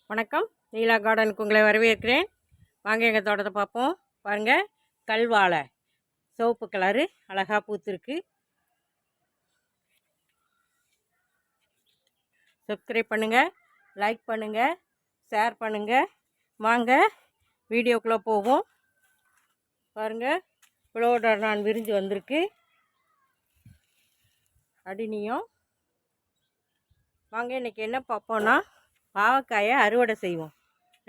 வணக்கம். நீலா கார்டனுக்கு உங்களை வரவேற்கிறேன். வாங்க எங்கள் தோட்டத்தை பார்ப்போம். பாருங்கள், கல்வாழை சிவப்பு கலரு அழகாக பூத்துருக்கு. சப்ஸ்கிரைப் பண்ணுங்கள், லைக் பண்ணுங்கள், ஷேர் பண்ணுங்கள். வாங்க வீடியோக்குள்ளே போவோம். பாருங்கள், பிளோடர்னான் விரிஞ்சு வந்திருக்கு. அடினியும் வாங்க இன்றைக்கி என்ன பார்ப்போன்னா, பாவக்காயை அறுவடை செய்வோம்.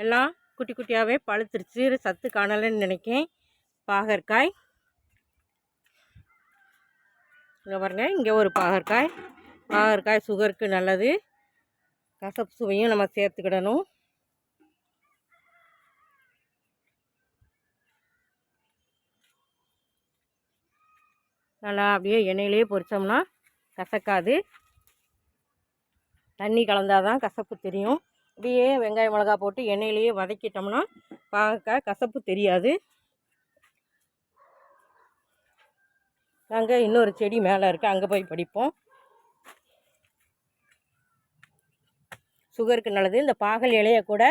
எல்லாம் குட்டி குட்டியாகவே பழுத்துருச்சு, சத்து காணலைன்னு நினைக்கேன். பாகற்காய் இங்கே பாருங்கள், இங்கே ஒரு பாகற்காய் சுகருக்கு நல்லது. கசப்பு சுவையும் நம்ம சேர்த்துக்கிடணும். நல்லா அப்படியே எண்ணெயிலேயே பொரித்தோம்னா கசக்காது. தண்ணி கலந்தால் தான் கசப்பு தெரியும். அப்படியே வெங்காயம் மிளகா போட்டு எண்ணெயிலேயே வதக்கிட்டோம்னா பாகக்காய் கசப்பு தெரியாது. நாங்கள் இன்னொரு செடி மேலே இருக்குது, அங்கே போய் படிப்போம். சுகருக்கு நல்லது. இந்த பாகல் இலையை கூட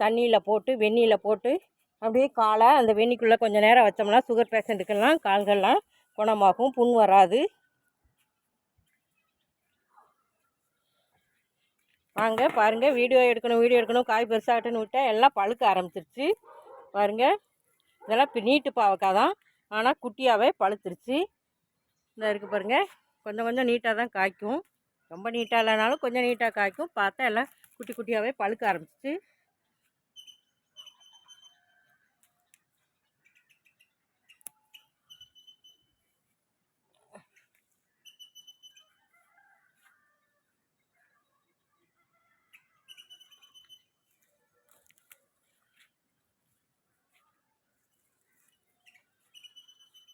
தண்ணியில் போட்டு வெந்நியில் போட்டு அப்படியே காலை அந்த வெந்நிக்குள்ளே கொஞ்சம் நேரம் வச்சோம்னா சுகர் பேஷண்ட்டுக்கெல்லாம் கால்கள்லாம் குணமாகும், புண் வராது. வாங்க பாருங்கள், வீடியோ எடுக்கணும் காய் பெருசாகட்டுன்னு விட்டால் எல்லாம் பழுக்க ஆரம்பிச்சிருச்சு. பாருங்கள், இதெல்லாம் இப்போ நீட்டு பாவக்காய் தான், ஆனால் குட்டியாகவே பழுத்துருச்சு. இந்த இருக்குது பாருங்கள், கொஞ்சம் நீட்டாக தான் காய்க்கும். ரொம்ப நீட்டாக இல்லைனாலும் கொஞ்சம் நீட்டாக காய்க்கும். பார்த்தா எல்லாம் குட்டி குட்டியாகவே பழுக்க ஆரம்பிச்சிச்சு.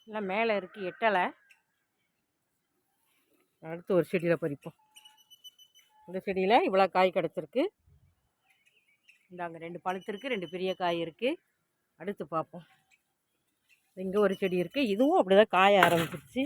எல்லாம் மேலே இருக்குது, எட்டலை. அடுத்து ஒரு செடியில் பறிப்போம். இந்த செடியில் இவ்வளோ காய் கிடச்சிருக்கு. இந்தாங்க 2 பழுத்துருக்கு, 2 பெரிய காய் இருக்குது. அடுத்து பார்ப்போம். இங்கே ஒரு செடி இருக்குது, இதுவும் அப்படி தான் காய ஆரம்பிச்சிருச்சு.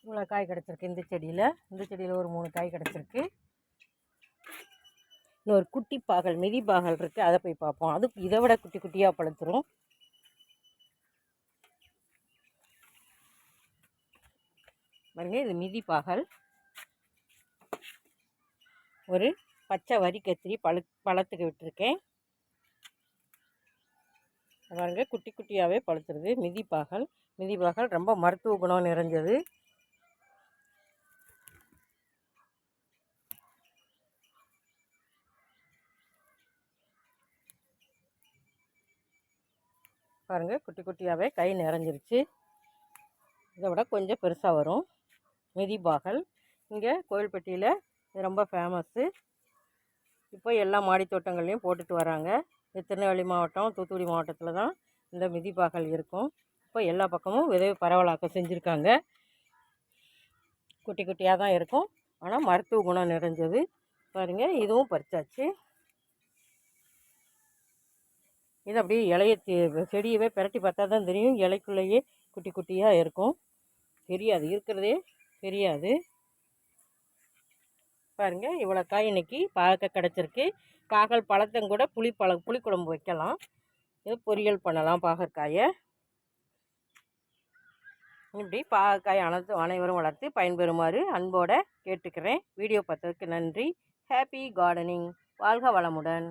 இவ்வளோ காய் கிடச்சிருக்கு இந்த செடியில் ஒரு 3 காய் கிடச்சிருக்கு. இன்னொரு குட்டி பாகல் மிதி பாகல் இருக்குது, அதை போய் பார்ப்போம். அது இதை விட குட்டி குட்டியாக பழுத்துரும். பாருங்க, இது மிதி பாகல். ஒரு பச்சை வரி கத்திரி பழத்துக்கு விட்டுருக்கேன். பாருங்க, குட்டி குட்டியாகவே பழுத்துருது. மிதி பாகல் ரொம்ப மருத்துவ குணம் நிறைஞ்சது. பாருங்கள், குட்டி குட்டியாகவே கை நிறைஞ்சிருச்சு. இதை விட கொஞ்சம் பெருசாக வரும். மிதி பாகல் இங்கே கோயில்பட்டியில் ரொம்ப ஃபேமஸ்ஸு. இப்போ எல்லா மாடி தோட்டங்கள்லேயும் போட்டுட்டு வராங்க. திருநெல்வேலி மாவட்டம், தூத்துக்குடி மாவட்டத்தில் தான் இந்த மிதி பாகல் இருக்கும். இப்போ எல்லா பக்கமும் விதை பரவலாக்கம் செஞ்சுருக்காங்க. குட்டி குட்டியாக தான் இருக்கும், ஆனால் மருத்துவ குணம் நிறைஞ்சது. பாருங்கள், இதுவும் பறிச்சாச்சு. இது அப்படியே இலைய செடியவே பிரட்டி பார்த்தா தான் தெரியும். இலைக்குள்ளேயே குட்டி குட்டியாக இருக்கும், தெரியாது, இருக்கிறதே தெரியாது. பாருங்கள், இவ்வளோ காய் இன்றைக்கி பாகக்காய் கிடச்சிருக்கு. பாகல் பழத்தங்கூட புளிக்குழம்பு வைக்கலாம், இது பொரியல் பண்ணலாம். பாகற்காயை இப்படி பாகக்காய் அனைவரும் வளர்த்து பயன்பெறுமாறு அன்போடு கேட்டுக்கிறேன். வீடியோ பார்த்ததுக்கு நன்றி. Happy gardening. வாழ்க வளமுடன்.